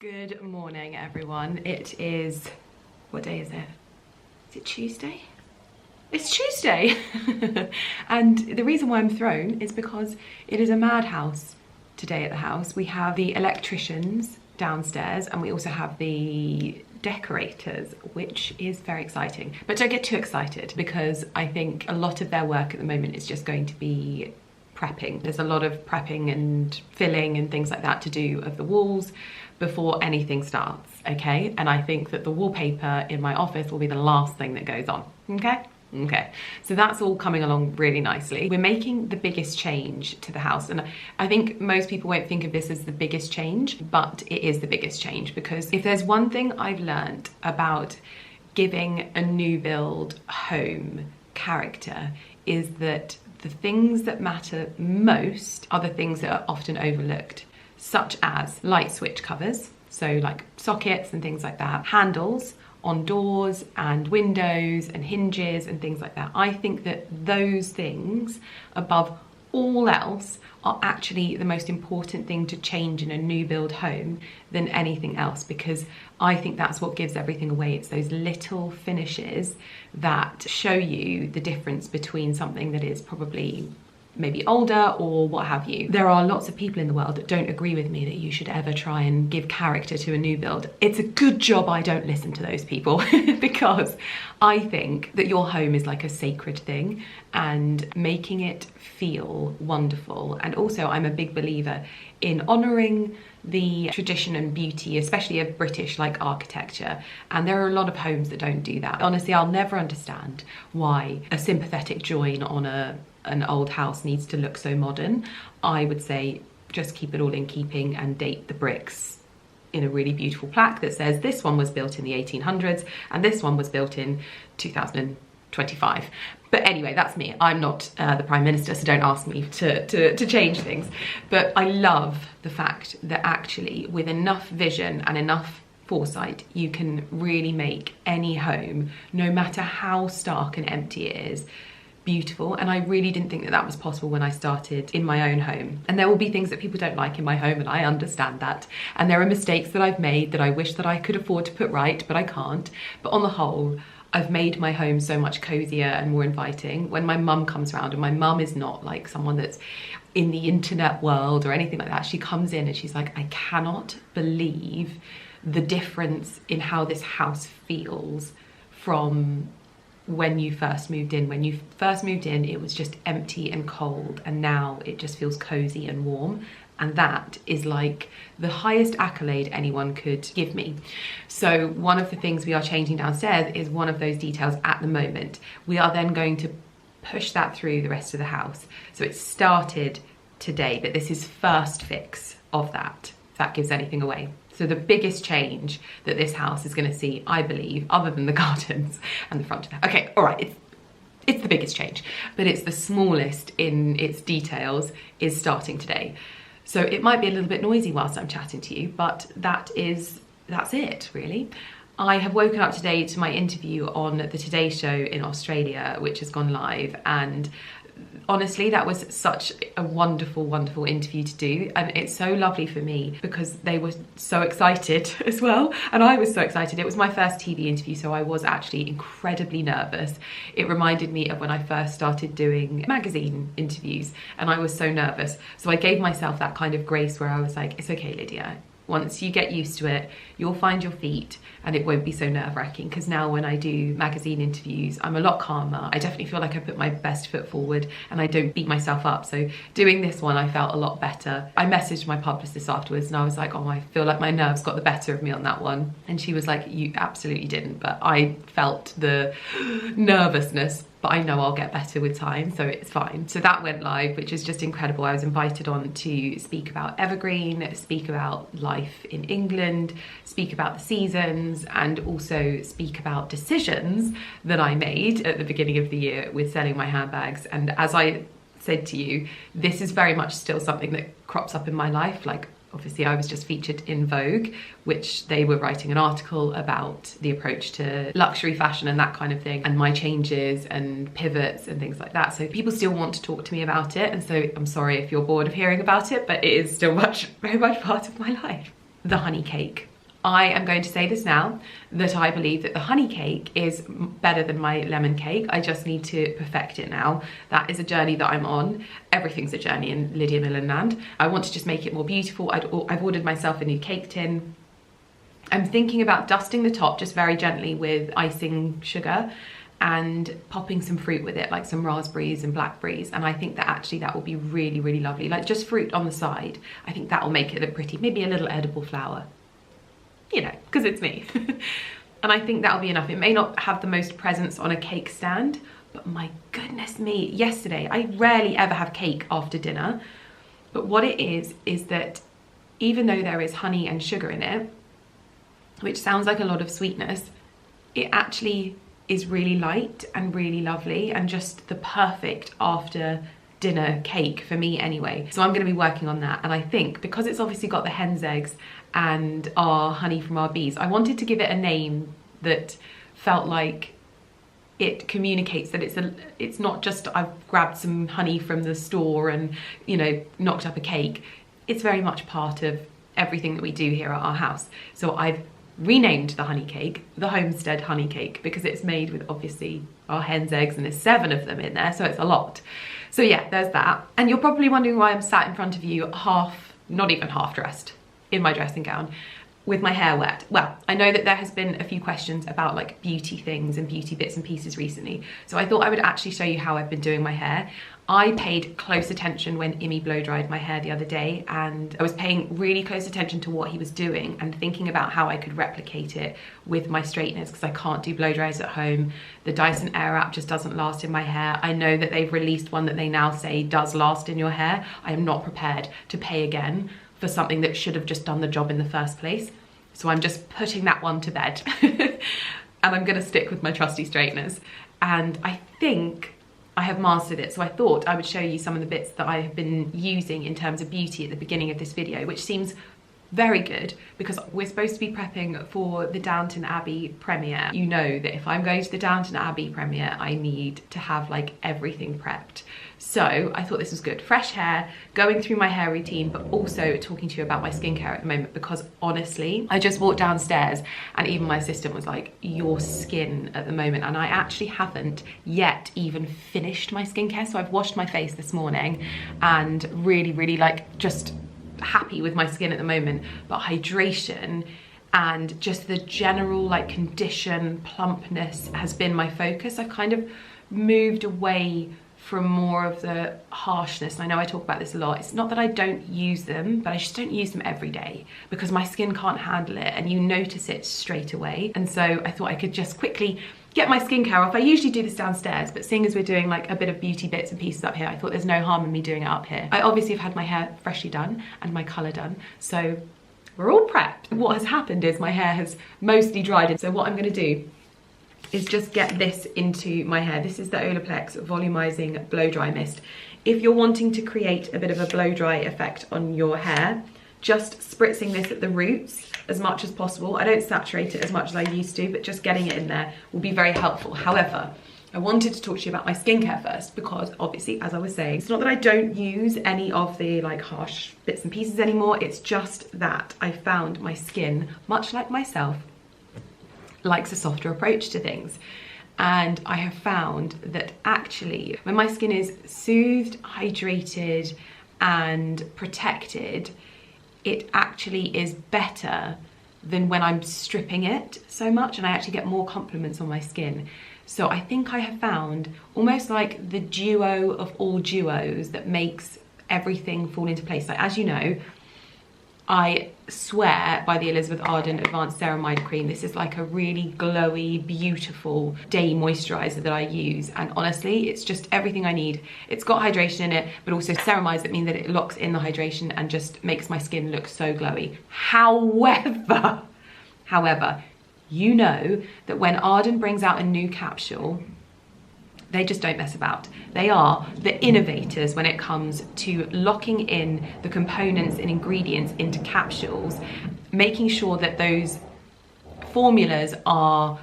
Good morning, everyone. It is, what day is it? Is it Tuesday? It's Tuesday! And the reason why I'm thrown is because it is a madhouse today at the house. We have the electricians downstairs and we also have the decorators, which is very exciting. But don't get too excited because I think a lot of their work at the moment is just going to be prepping. There's a lot of prepping and filling and things like that to do of the walls before anything starts, okay? And I think that the wallpaper in my office will be the last thing that goes on, okay? Okay, so that's all coming along really nicely. We're making the biggest change to the house, and I think most people won't think of this as the biggest change, but it is the biggest change, because if there's one thing I've learned about giving a new build home character, is that the things that matter most are the things that are often overlooked, such as light switch covers, so like sockets and things like that, handles on doors and windows and hinges and things like that. I think that those things, above all else, are actually the most important thing to change in a new build home than anything else, because I think that's what gives everything away. It's those little finishes that show you the difference between something that is probably maybe older or what have you. There are lots of people in the world that don't agree with me that you should ever try and give character to a new build. It's a good job I don't listen to those people because I think that your home is like a sacred thing, and making it feel wonderful. And also I'm a big believer in honouring the tradition and beauty, especially of British like architecture, and there are a lot of homes that don't do that. Honestly, I'll never understand why a sympathetic join on an old house needs to look so modern. I would say just keep it all in keeping and date the bricks in a really beautiful plaque that says this one was built in the 1800s and this one was built in 2025. But anyway, that's me. I'm not the Prime Minister, so don't ask me to change things. But I love the fact that actually with enough vision and enough foresight, you can really make any home, no matter how stark and empty it is, beautiful. And I really didn't think that that was possible when I started in my own home. And there will be things that people don't like in my home, and I understand that. And there are mistakes that I've made that I wish that I could afford to put right, but I can't. But on the whole, I've made my home so much cozier and more inviting. When my mum comes around, and my mum is not like someone that's in the internet world or anything like that, she comes in and she's like, I cannot believe the difference in how this house feels from when you first moved in. When you first moved in, it was just empty and cold, and now it just feels cozy and warm. And that is like the highest accolade anyone could give me. So one of the things we are changing downstairs is one of those details at the moment. We are then going to push that through the rest of the house. So it started today, but this is first fix of that, if that gives anything away. So the biggest change that this house is going to see, I believe, other than the gardens and the front of the... Okay, all right, it's the biggest change, but it's the smallest in its details, is starting today. So it might be a little bit noisy whilst I'm chatting to you, but that's it, really. I have woken up today to my interview on the Today Show in Australia, which has gone live, and honestly, that was such a wonderful, wonderful interview to do. And it's so lovely for me because they were so excited as well. And I was so excited. It was my first TV interview, so I was actually incredibly nervous. It reminded me of when I first started doing magazine interviews, and I was so nervous. So I gave myself that kind of grace where I was like, it's okay, Lydia. Once you get used to it, you'll find your feet and it won't be so nerve-wracking. Because now when I do magazine interviews, I'm a lot calmer. I definitely feel like I put my best foot forward and I don't beat myself up. So doing this one, I felt a lot better. I messaged my publicist afterwards and I was like, oh, I feel like my nerves got the better of me on that one. And she was like, you absolutely didn't. But I felt the nervousness, but I know I'll get better with time, so it's fine. So that went live, which is just incredible. I was invited on to speak about Evergreen, speak about life in England, speak about the seasons, and also speak about decisions that I made at the beginning of the year with selling my handbags. And as I said to you, this is very much still something that crops up in my life. Like, obviously I was just featured in Vogue, which they were writing an article about the approach to luxury fashion and that kind of thing, and my changes and pivots and things like that. So people still want to talk to me about it, and so I'm sorry if you're bored of hearing about it, but it is still very much part of my life. The honey cake. I am going to say this now, that I believe that the honey cake is better than my lemon cake. I just need to perfect it now. That is a journey that I'm on. Everything's a journey in Lydia Millen land. I want to just make it more beautiful. I've ordered myself a new cake tin. I'm thinking about dusting the top just very gently with icing sugar and popping some fruit with it, like some raspberries and blackberries. And I think that actually that will be really, really lovely. Like just fruit on the side. I think that will make it look pretty. Maybe a little edible flower. You know, because it's me. And I think that'll be enough. It may not have the most presence on a cake stand, but my goodness me, yesterday, I rarely ever have cake after dinner, but what it is that even though there is honey and sugar in it, which sounds like a lot of sweetness, it actually is really light and really lovely and just the perfect after dinner cake for me anyway. So I'm going to be working on that, and I think because it's obviously got the hen's eggs and our honey from our bees, I wanted to give it a name that felt like it communicates that it's not just I've grabbed some honey from the store and, you know, knocked up a cake. It's very much part of everything that we do here at our house. So I've renamed the honey cake the Homestead honey cake because it's made with obviously our hen's eggs, and there's 7 of them in there, so it's a lot. So yeah, there's that. And you're probably wondering why I'm sat in front of you not even half dressed, in my dressing gown with my hair wet. Well, I know that there has been a few questions about like beauty things and beauty bits and pieces recently, so I thought I would actually show you how I've been doing my hair. I paid close attention when Imi blow dried my hair the other day, and I was paying really close attention to what he was doing and thinking about how I could replicate it with my straighteners, because I can't do blow dries at home. The Dyson Airwrap just doesn't last in my hair. I know that they've released one that they now say does last in your hair. I am not prepared to pay again for something that should have just done the job in the first place. So I'm just putting that one to bed. And I'm gonna stick with my trusty straighteners. And I think I have mastered it. So I thought I would show you some of the bits that I have been using in terms of beauty at the beginning of this video, which seems very good because we're supposed to be prepping for the Downton Abbey premiere. You know that if I'm going to the Downton Abbey premiere, I need to have like everything prepped. So I thought this was good. Fresh hair, going through my hair routine, but also talking to you about my skincare at the moment, because honestly, I just walked downstairs and even my assistant was like, your skin at the moment. And I actually haven't yet even finished my skincare. So I've washed my face this morning and really like just happy with my skin at the moment, but hydration and just the general like condition, plumpness has been my focus. I've kind of moved away from more of the harshness. I know I talk about this a lot. It's not that I don't use them, but I just don't use them every day because my skin can't handle it and you notice it straight away. And so I thought I could just quickly get my skincare off. I usually do this downstairs, but seeing as we're doing like a bit of beauty bits and pieces up here, I thought there's no harm in me doing it up here. I obviously have had my hair freshly done and my colour done, so we're all prepped. What has happened is my hair has mostly dried, and so what I'm gonna do is just get this into my hair. This is the Olaplex Volumizing Blow Dry Mist. If you're wanting to create a bit of a blow dry effect on your hair, just spritzing this at the roots as much as possible. I don't saturate it as much as I used to, but just getting it in there will be very helpful. However, I wanted to talk to you about my skincare first because obviously, as I was saying, it's not that I don't use any of the like harsh bits and pieces anymore. It's just that I found my skin, much like myself, likes a softer approach to things. And I have found that actually when my skin is soothed, hydrated and protected, it actually is better than when I'm stripping it so much, and I actually get more compliments on my skin. So I think I have found almost like the duo of all duos that makes everything fall into place. Like, as you know, I swear by the Elizabeth Arden Advanced Ceramide Cream. This is like a really glowy, beautiful day moisturizer that I use. And honestly, it's just everything I need. It's got hydration in it, but also ceramides that mean that it locks in the hydration and just makes my skin look so glowy. However, you know that when Arden brings out a new capsule, they just don't mess about. They are the innovators when it comes to locking in the components and ingredients into capsules, making sure that those formulas are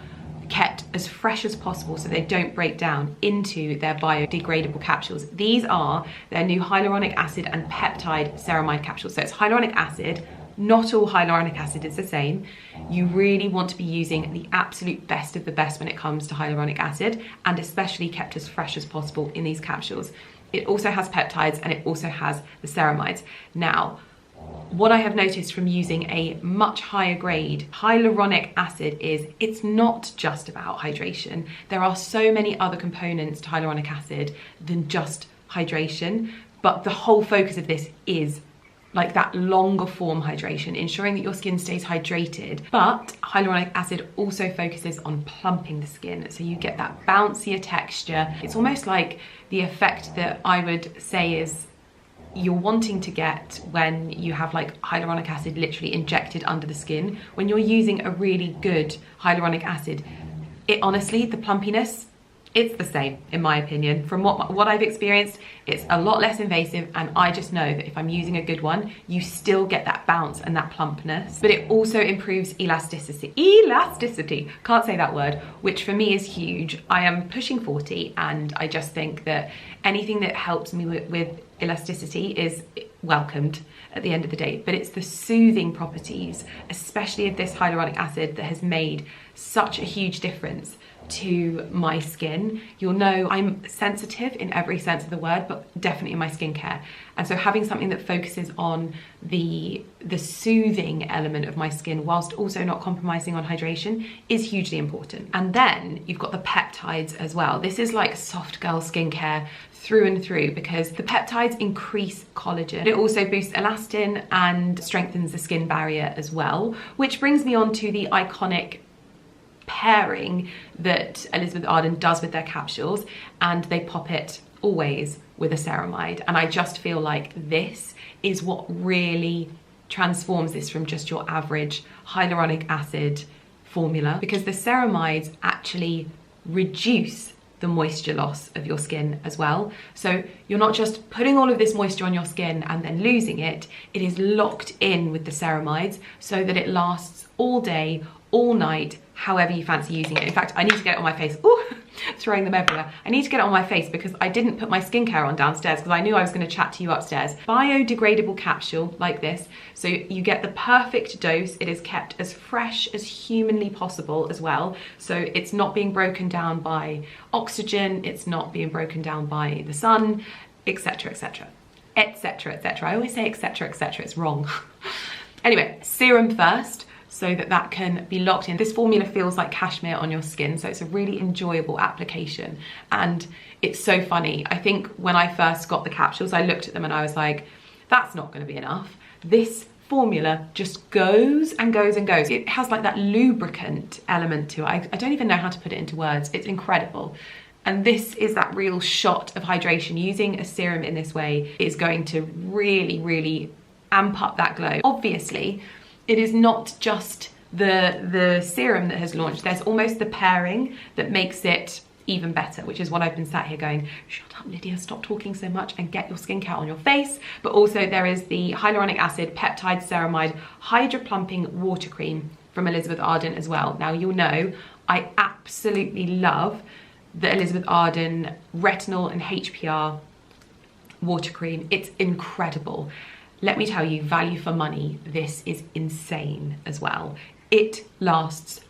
kept as fresh as possible so they don't break down into their biodegradable capsules. These are their new hyaluronic acid and peptide ceramide capsules. So it's hyaluronic acid, not all hyaluronic acid is the same. You really want to be using the absolute best of the best when it comes to hyaluronic acid, and especially kept as fresh as possible in these capsules. It also has peptides and it also has the ceramides. Now, what I have noticed from using a much higher grade hyaluronic acid is it's not just about hydration. There are so many other components to hyaluronic acid than just hydration, but the whole focus of this is like that longer form hydration, ensuring that your skin stays hydrated. But hyaluronic acid also focuses on plumping the skin, so you get that bouncier texture. It's almost like the effect that I would say is you're wanting to get when you have like hyaluronic acid literally injected under the skin. When you're using a really good hyaluronic acid, it honestly, the plumpiness, it's the same in my opinion. From what I've experienced, it's a lot less invasive, and I just know that if I'm using a good one, you still get that bounce and that plumpness. But it also improves elasticity, can't say that word, which for me is huge. I am pushing 40 and I just think that anything that helps me with elasticity is welcomed at the end of the day. But it's the soothing properties, especially of this hyaluronic acid, that has made such a huge difference to my skin. You'll know I'm sensitive in every sense of the word, but definitely in my skincare. And so having something that focuses on the soothing element of my skin whilst also not compromising on hydration is hugely important. And then you've got the peptides as well. This is like soft girl skincare through and through, because the peptides increase collagen. It also boosts elastin and strengthens the skin barrier as well, which brings me on to the iconic pairing that Elizabeth Arden does with their capsules, and they pop it always with a ceramide. And I just feel like this is what really transforms this from just your average hyaluronic acid formula, because the ceramides actually reduce the moisture loss of your skin as well. So you're not just putting all of this moisture on your skin and then losing it, it is locked in with the ceramides so that it lasts all day, all night, however you fancy using it. In fact, I need to get it on my face. Ooh, throwing them everywhere. I need to get it on my face because I didn't put my skincare on downstairs because I knew I was going to chat to you upstairs. Biodegradable capsule like this, so you get the perfect dose. It is kept as fresh as humanly possible as well, so it's not being broken down by oxygen, it's not being broken down by the sun, etc, etc, etc, etc. I always say etc, etc, it's wrong. Anyway, serum first, so that can be locked in. This formula feels like cashmere on your skin, so it's a really enjoyable application. And it's so funny. I think when I first got the capsules, I looked at them and I was like, that's not gonna be enough. This formula just goes and goes and goes. It has like that lubricant element to it. I don't even know how to put it into words. It's incredible. And this is that real shot of hydration. Using a serum in this way is going to really, really amp up that glow. Obviously, it is not just the serum that has launched. There's almost the pairing that makes it even better, which is what I've been sat here going, shut up Lydia, stop talking so much and get your skincare on your face. But also there is the hyaluronic acid peptide ceramide hydra plumping water cream from Elizabeth Arden as well. Now you'll know I absolutely love the Elizabeth Arden retinol and HPR water cream. It's incredible. Let me tell you, value for money, this is insane as well. It lasts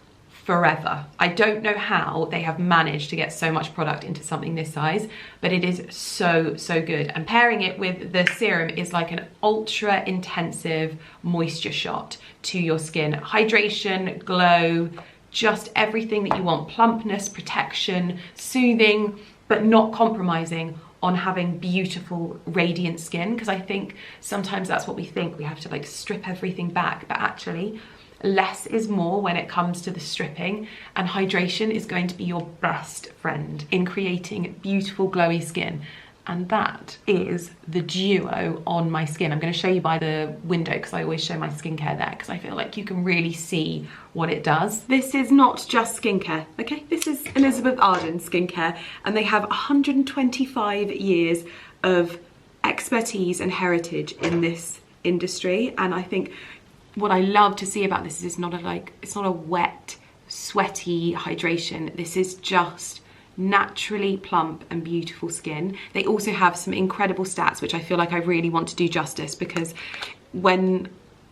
forever. I don't know how they have managed to get so much product into something this size, but it is so, so good. And pairing it with the serum is like an ultra intensive moisture shot to your skin. Hydration, glow, just everything that you want. Plumpness, protection, soothing, but not compromising on having beautiful radiant skin, because I think sometimes that's what we think, we have to like strip everything back, but actually less is more when it comes to the stripping, and hydration is going to be your best friend in creating beautiful glowy skin. And that is the duo on my skin. I'm going to show you by the window because I always show my skincare there because I feel like you can really see what it does. This is not just skincare, okay? This is Elizabeth Arden skincare, and they have 125 years of expertise and heritage in this industry. And I think what I love to see about this is it's not a wet, sweaty hydration. This is just naturally plump and beautiful skin. They also have some incredible stats, which I feel like I really want to do justice, because when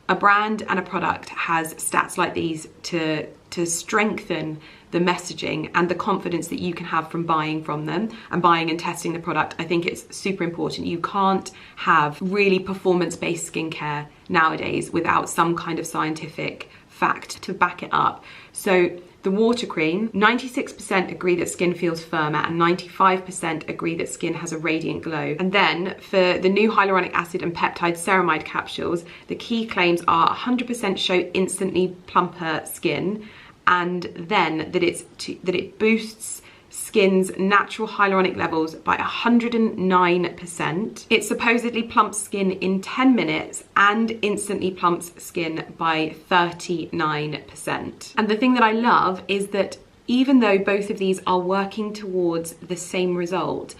a brand and a product has stats like these to strengthen the messaging and the confidence that you can have from buying from them and buying and testing the product, I think it's super important. You can't have really performance-based skincare nowadays without some kind of scientific fact to back it up. So the water cream, 96% agree that skin feels firmer and 95% agree that skin has a radiant glow. And then for the new hyaluronic acid and peptide ceramide capsules, the key claims are 100% show instantly plumper skin, and then that it boosts skin's natural hyaluronic levels by 109%. It supposedly plumps skin in 10 minutes and instantly plumps skin by 39%. And the thing that I love is that even though both of these are working towards the same result,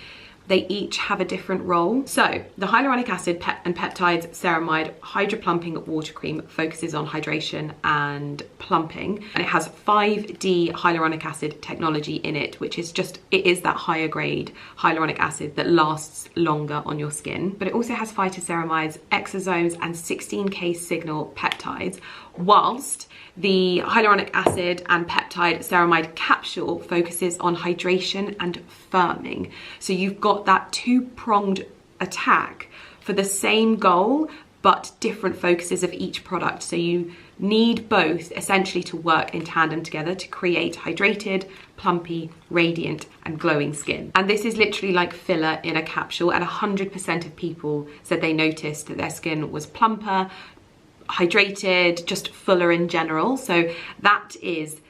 they each have a different role. So the hyaluronic acid and peptides ceramide hydro plumping water cream focuses on hydration and plumping, and it has 5D hyaluronic acid technology in it, which is it is that higher grade hyaluronic acid that lasts longer on your skin. But it also has phytoceramides, exosomes, and 16K signal peptides, whilst the hyaluronic acid and peptide ceramide capsule focuses on hydration and firming. So you've got that two-pronged attack for the same goal, but different focuses of each product. So you need both essentially to work in tandem together to create hydrated, plumpy, radiant, and glowing skin. And this is literally like filler in a capsule, and 100% of people said they noticed that their skin was plumper, hydrated, just fuller in general. So that is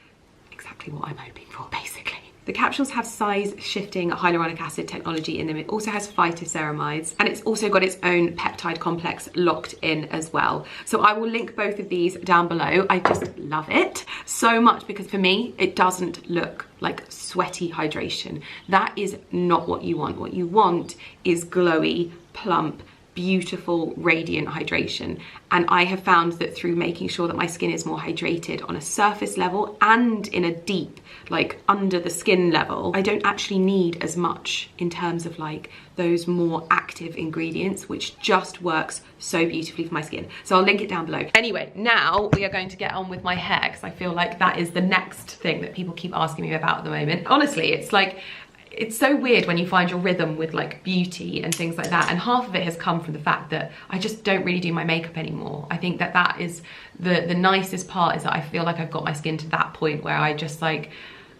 exactly what I'm hoping for, basically. The capsules have size shifting hyaluronic acid technology in them. It also has phytoceramides, and it's also got its own peptide complex locked in as well. So I will link both of these down below. I just love it so much because for me, it doesn't look like sweaty hydration. That is not what you want. What you want is glowy, plump, beautiful, radiant hydration. And I have found that through making sure that my skin is more hydrated on a surface level and in a deep, like under the skin level, I don't actually need as much in terms of like those more active ingredients, which just works so beautifully for my skin. So I'll link it down below. Anyway, now we are going to get on with my hair, because I feel like that is the next thing that people keep asking me about at the moment. Honestly, it's like, it's so weird when you find your rhythm with like beauty and things like that, and half of it has come from the fact that I just don't really do my makeup anymore. I think that that is the nicest part, is that I feel like I've got my skin to that point where I just like,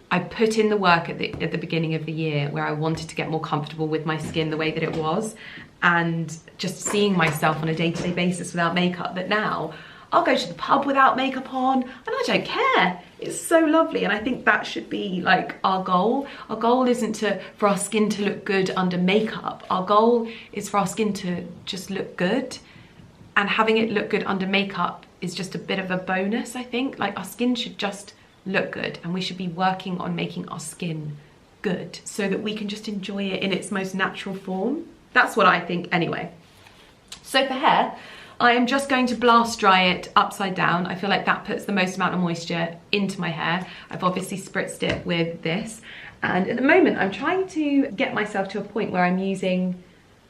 I put in the work at the beginning of the year where I wanted to get more comfortable with my skin the way that it was, and just seeing myself on a day-to-day basis without makeup, that now I'll go to the pub without makeup on and I don't care. It's so lovely, and I think that should be like our goal. Our goal isn't for our skin to look good under makeup. Our goal is for our skin to just look good, and having it look good under makeup is just a bit of a bonus, I think. Like, our skin should just look good, and we should be working on making our skin good so that we can just enjoy it in its most natural form. That's what I think anyway. So for hair, I am just going to blast dry it upside down. I feel like that puts the most amount of moisture into my hair. I've obviously spritzed it with this. And at the moment, I'm trying to get myself to a point where I'm using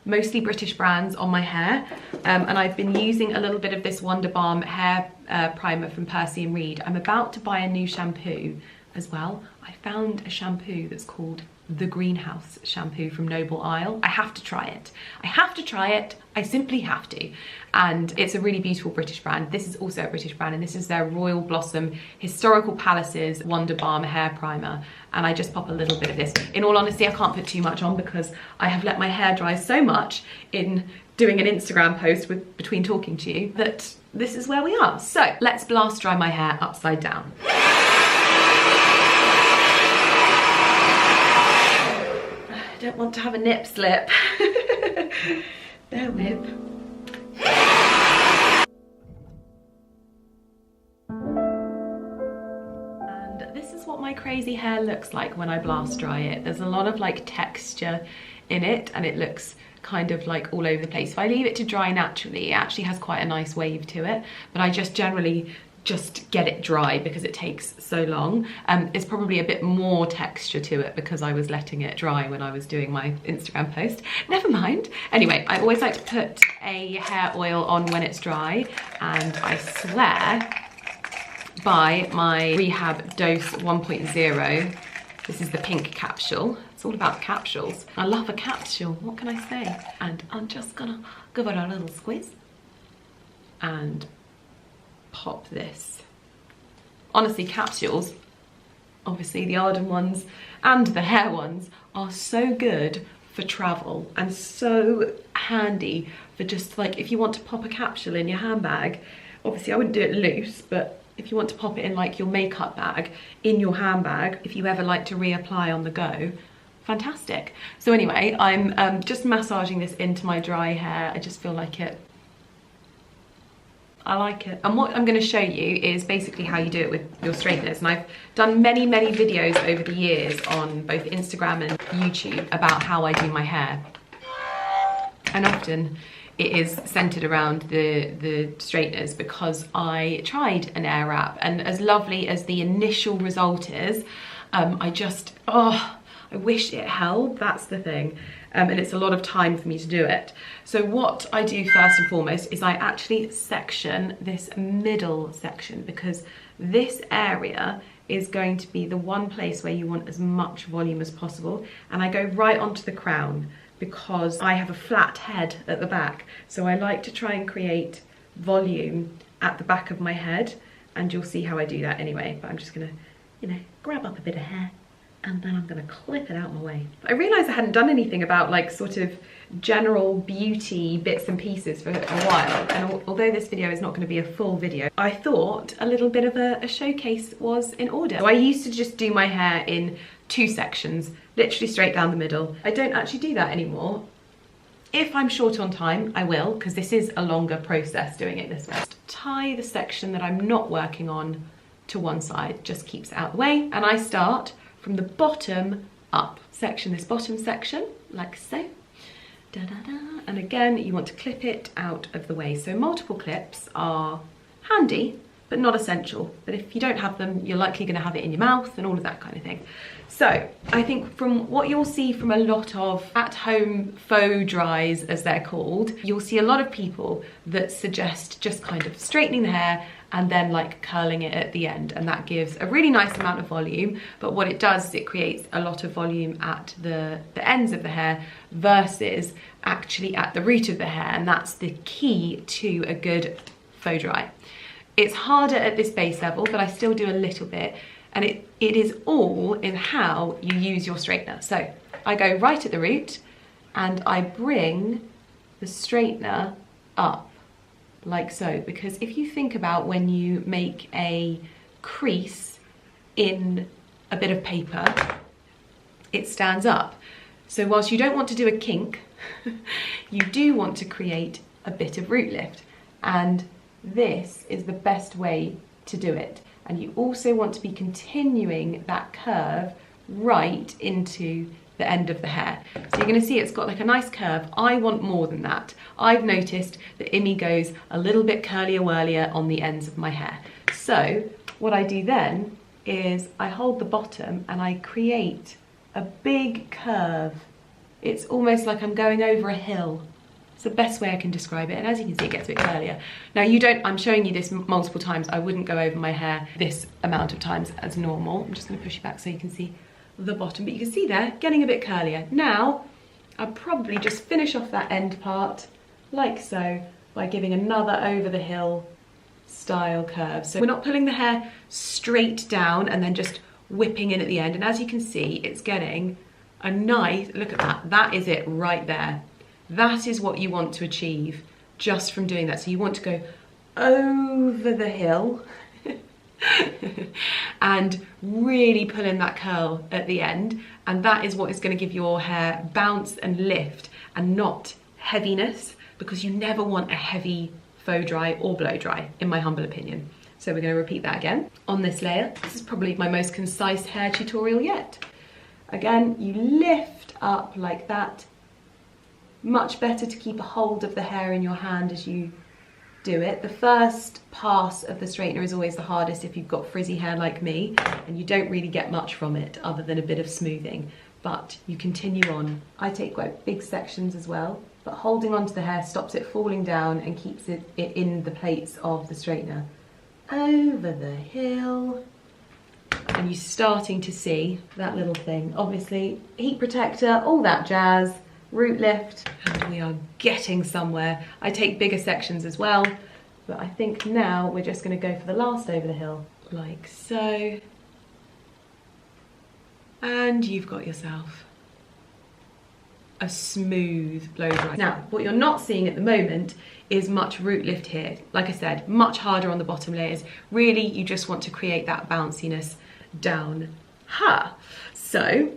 mostly British brands on my hair. And I've been using a little bit of this Wonder Balm hair primer from Percy & Reed. I'm about to buy a new shampoo as well. I found a shampoo that's called the Greenhouse shampoo from Noble Isle. I have to try it. I have to try it. I simply have to. And it's a really beautiful British brand. This is also a British brand, and this is their Royal Blossom Historical Palaces Wonder Balm hair primer. And I just pop a little bit of this. In all honesty, I can't put too much on because I have let my hair dry so much in doing an Instagram post between talking to you that this is where we are. So let's blast dry my hair upside down. I don't want to have a nip slip. No nip. And this is what my crazy hair looks like when I blast dry it. There's a lot of like texture in it, and it looks kind of like all over the place. If I leave it to dry naturally, it actually has quite a nice wave to it, but I just generally just get it dry because it takes so long. It's probably a bit more texture to it because I was letting it dry when I was doing my Instagram post. Never mind. Anyway, I always like to put a hair oil on when it's dry, and I swear by my Rehab Dose 1.0. This is the pink capsule. It's all about capsules. I love a capsule, what can I say? And I'm just gonna give it a little squeeze and pop this. Honestly, capsules, obviously the Arden ones and the hair ones, are so good for travel and so handy for just like, if you want to pop a capsule in your handbag, obviously I wouldn't do it loose, but if you want to pop it in like your makeup bag, in your handbag, if you ever like to reapply on the go, fantastic. So anyway, I'm just massaging this into my dry hair. I just feel like it. I like it. And what I'm going to show you is basically how you do it with your straighteners. And I've done many, many videos over the years on both Instagram and YouTube about how I do my hair. And often it is centered around the straighteners because I tried an air wrap, and as lovely as the initial result is, I just, I wish it held, that's the thing. And it's a lot of time for me to do it. So what I do first and foremost is I actually section this middle section, because this area is going to be the one place where you want as much volume as possible. And I go right onto the crown because I have a flat head at the back. So I like to try and create volume at the back of my head, and you'll see how I do that anyway. But I'm just gonna, you know, grab up a bit of hair and then I'm gonna clip it out my way. I realised I hadn't done anything about like sort of general beauty bits and pieces for a while, and although this video is not going to be a full video, I thought a little bit of a showcase was in order. So I used to just do my hair in 2 sections, literally straight down the middle. I don't actually do that anymore. If I'm short on time, I will, because this is a longer process doing it this way. Tie the section that I'm not working on to one side, just keeps it out of the way, and I start from the bottom up. Section this bottom section, like so. Da, da, da. And again, you want to clip it out of the way. So multiple clips are handy, but not essential. But if you don't have them, you're likely going to have it in your mouth and all of that kind of thing. So I think from what you'll see from a lot of at-home faux dries, as they're called, you'll see a lot of people that suggest just kind of straightening the hair and then like curling it at the end, and that gives a really nice amount of volume. But what it does is it creates a lot of volume at the ends of the hair versus actually at the root of the hair, and that's the key to a good faux dry. It's harder at this base level, but I still do a little bit, and it is all in how you use your straightener. So I go right at the root and I bring the straightener up like so, because if you think about when you make a crease in a bit of paper, it stands up. So whilst you don't want to do a kink, you do want to create a bit of root lift, and this is the best way to do it. And you also want to be continuing that curve right into the end of the hair. So you're going to see it's got like a nice curve. I want more than that. I've noticed that Imi goes a little bit curlier whirlier on the ends of my hair. So what I do then is I hold the bottom and I create a big curve. It's almost like I'm going over a hill. It's the best way I can describe it, and as you can see, it gets a bit curlier. Now I'm showing you this multiple times. I wouldn't go over my hair this amount of times as normal. I'm just going to push you back so you can see the bottom, but you can see there, getting a bit curlier. Now, I'll probably just finish off that end part like so by giving another over the hill style curve. So we're not pulling the hair straight down and then just whipping in at the end. And as you can see, it's getting a nice, look at that, that is it right there. That is what you want to achieve just from doing that. So you want to go over the hill and really pull in that curl at the end, and that is what is going to give your hair bounce and lift and not heaviness, because you never want a heavy faux dry or blow dry, in my humble opinion. So we're going to repeat that again on this layer. This is probably my most concise hair tutorial yet. Again, you lift up like that. Much better to keep a hold of the hair in your hand as you do it. The first pass of the straightener is always the hardest if you've got frizzy hair like me, and you don't really get much from it other than a bit of smoothing, but you continue on. I take quite big sections as well, but holding onto the hair stops it falling down and keeps it in the plaits of the straightener. Over the hill, and you're starting to see that little thing. Obviously, heat protector, all that jazz, root lift, and we are getting somewhere. I take bigger sections as well, but I think now we're just going to go for the last over the hill, like so. And you've got yourself a smooth blow dry. Now, what you're not seeing at the moment is much root lift here. Like I said, much harder on the bottom layers. Really, you just want to create that bounciness down. So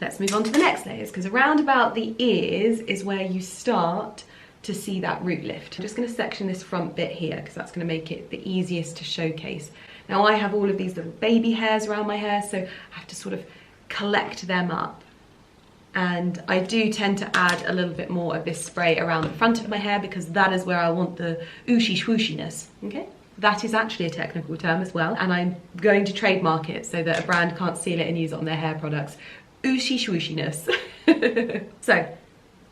let's move on to the next layers, because around about the ears is where you start to see that root lift. I'm just going to section this front bit here because that's going to make it the easiest to showcase. Now I have all of these little baby hairs around my hair, so I have to sort of collect them up. And I do tend to add a little bit more of this spray around the front of my hair because that is where I want the ooshy swooshiness, okay? That is actually a technical term as well, and I'm going to trademark it so that a brand can't steal it and use it on their hair products. Ooshy swooshiness. So,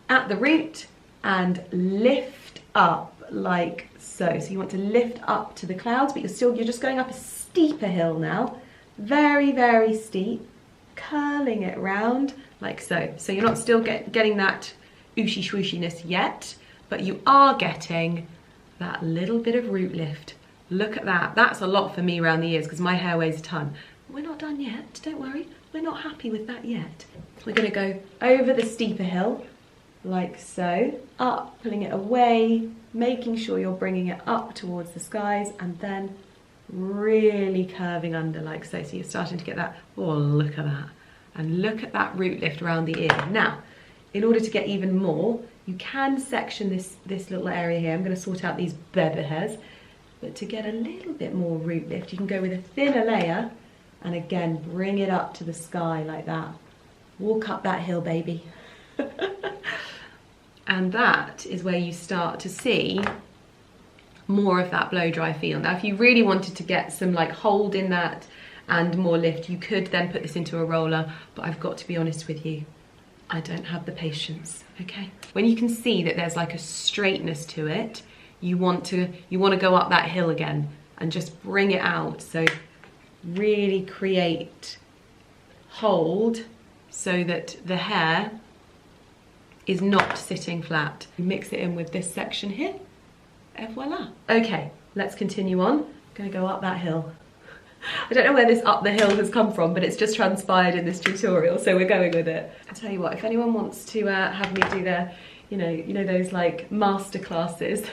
at the root and lift up like so. So you want to lift up to the clouds, but you're just going up a steeper hill now. Very, very steep. Curling it round like so. So you're not still getting that ooshy swooshiness yet, but you are getting that little bit of root lift. Look at that. That's a lot for me around the ears because my hair weighs a ton. We're not done yet, don't worry. We're not happy with that yet. We're going to go over the steeper hill like so, up, pulling it away, making sure you're bringing it up towards the skies, and then really curving under like so. So you're starting to get that, oh look at that. And look at that root lift around the ear. Now, in order to get even more, you can section this little area here. I'm going to sort out these bebe hairs. But to get a little bit more root lift, you can go with a thinner layer and again, bring it up to the sky like that. Walk up that hill, baby. And that is where you start to see more of that blow dry feel. Now, if you really wanted to get some like hold in that and more lift, you could then put this into a roller, but I've got to be honest with you, I don't have the patience, okay? When you can see that there's like a straightness to it, you want to go up that hill again and just bring it out. So really create hold so that the hair is not sitting flat. Mix it in with this section here, et voila. Okay, let's continue on. I'm gonna go up that hill. I don't know where this up the hill has come from, but it's just transpired in this tutorial, so we're going with it. I tell you what, if anyone wants to have me do their, you know those like master classes,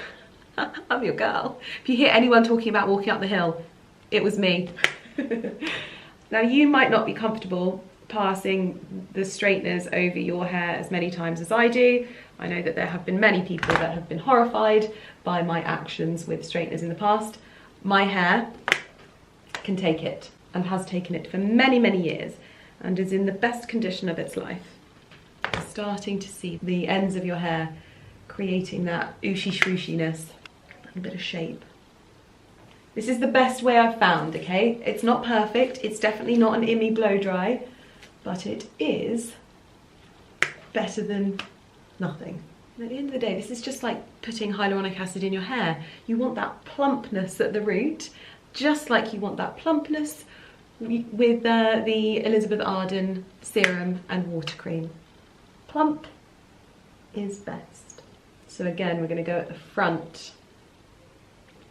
I'm your girl. If you hear anyone talking about walking up the hill, it was me. Now you might not be comfortable passing the straighteners over your hair as many times as I do. I know that there have been many people that have been horrified by my actions with straighteners in the past. My hair can take it and has taken it for many, many years and is in the best condition of its life. You're starting to see the ends of your hair creating that ooshy swooshiness, a little bit of shape. This is the best way I've found, okay? It's not perfect, it's definitely not an Immy blow dry, but it is better than nothing. And at the end of the day, this is just like putting hyaluronic acid in your hair. You want that plumpness at the root, just like you want that plumpness with the Elizabeth Arden serum and water cream. Plump is best. So again, we're going to go at the front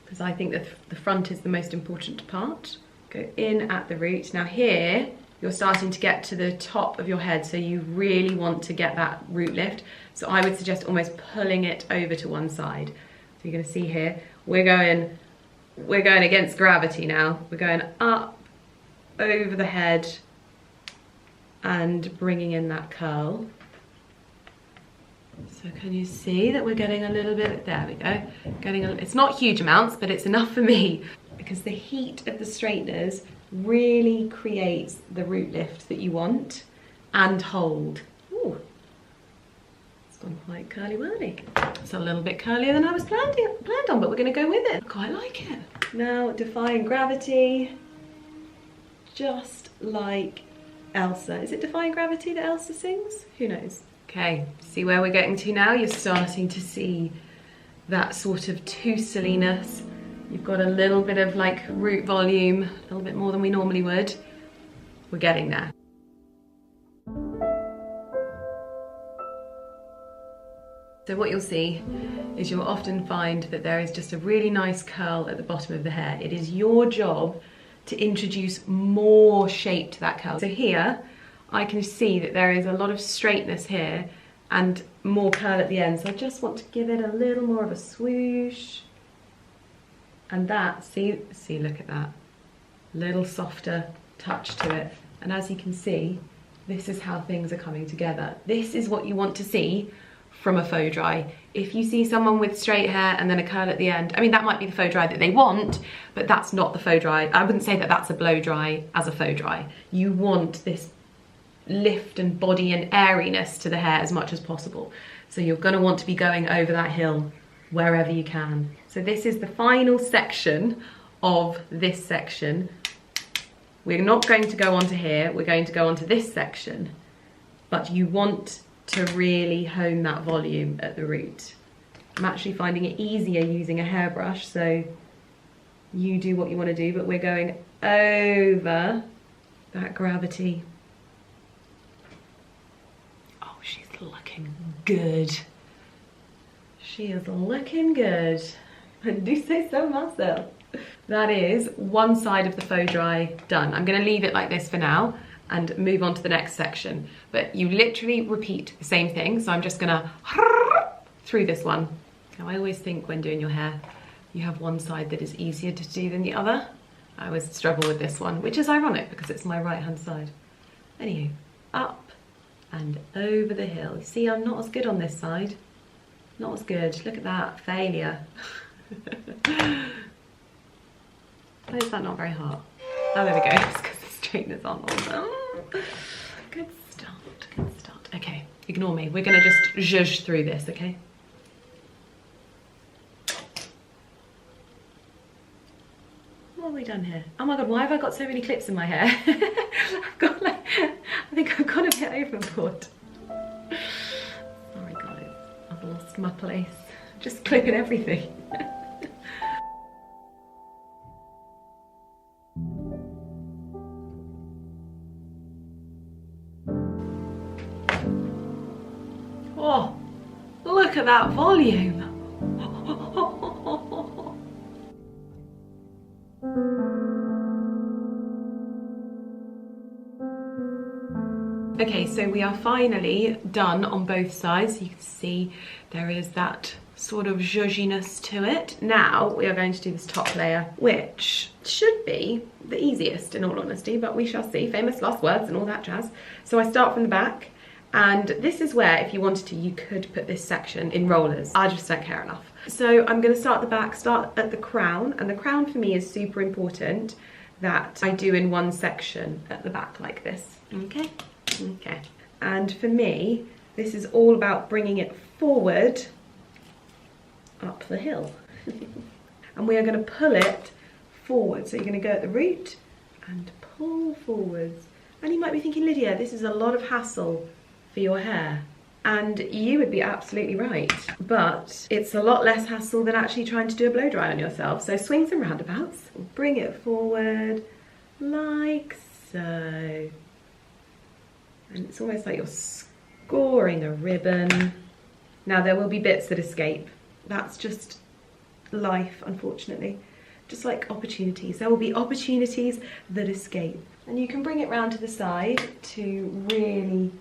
because I think that the front is the most important part. Go in at the root. Now here, you're starting to get to the top of your head, so you really want to get that root lift. So I would suggest almost pulling it over to one side. So you're going to see here, we're going against gravity now. We're going up over the head and bringing in that curl. So can you see that we're getting a little bit, there we go, it's not huge amounts, but it's enough for me because the heat of the straighteners really creates the root lift that you want and hold. Ooh, it's gone quite curly-whirly. It's a little bit curlier than I was planned on, but we're gonna go with it. I quite like it. Now, defying gravity, just like Elsa. Is it Defying Gravity that Elsa sings? Who knows? Okay, see where we're getting to now? You're starting to see that sort of TOWCESTER-ness. You've got a little bit of like root volume, a little bit more than we normally would. We're getting there. So what you'll see is you'll often find that there is just a really nice curl at the bottom of the hair. It is your job to introduce more shape to that curl. So here, I can see that there is a lot of straightness here and more curl at the end. So I just want to give it a little more of a swoosh. And that, see, look at that. Little softer touch to it. And as you can see, this is how things are coming together. This is what you want to see from a faux dry. If you see someone with straight hair and then a curl at the end, I mean, that might be the faux dry that they want, but that's not the faux dry. I wouldn't say that that's a blow dry as a faux dry. You want this lift and body and airiness to the hair as much as possible. So you're gonna want to be going over that hill wherever you can. So this is the final section of this section. We're not going to go onto here, we're going to go onto this section, but you want to really hone that volume at the root. I'm actually finding it easier using a hairbrush, so you do what you want to do, but we're going over that gravity. Oh, she's looking good. She is looking good. I do say so myself. That is one side of the faux dry done. I'm going to leave it like this for now and move on to the next section. But you literally repeat the same thing. So I'm just gonna through this one. Now I always think when doing your hair, you have one side that is easier to do than the other. I always struggle with this one, which is ironic because it's my right hand side. Anywho, up and over the hill. You see, I'm not as good on this side. Not as good. Look at that, failure. Why is that not very hot? Oh, there we go. It's because the straighteners aren't on. Good start, good start. Okay, ignore me. We're gonna just zhuzh through this, okay? What have we done here? Oh my God, why have I got so many clips in my hair? I've got like, I think I've gone a bit overboard. Sorry guys, I've lost my place. Just clipping everything. Oh, look at that volume. Okay, so we are finally done on both sides. You can see there is that sort of zhuzhiness to it. Now we are going to do this top layer, which should be the easiest in all honesty, but we shall see. Famous last words and all that jazz. So I start from the back. And this is where, if you wanted to, you could put this section in rollers. I just don't care enough. So I'm going to start at the back, start at the crown. And the crown for me is super important that I do in one section at the back like this. Okay? Okay. And for me, this is all about bringing it forward up the hill. And we are going to pull it forward. So you're going to go at the root and pull forwards. And you might be thinking, Lydia, this is a lot of hassle for your hair. And you would be absolutely right. But it's a lot less hassle than actually trying to do a blow dry on yourself. So swings and roundabouts. Bring it forward like so. And it's almost like you're scoring a ribbon. Now there will be bits that escape. That's just life, unfortunately. Just like opportunities. There will be opportunities that escape. And you can bring it round to the side to really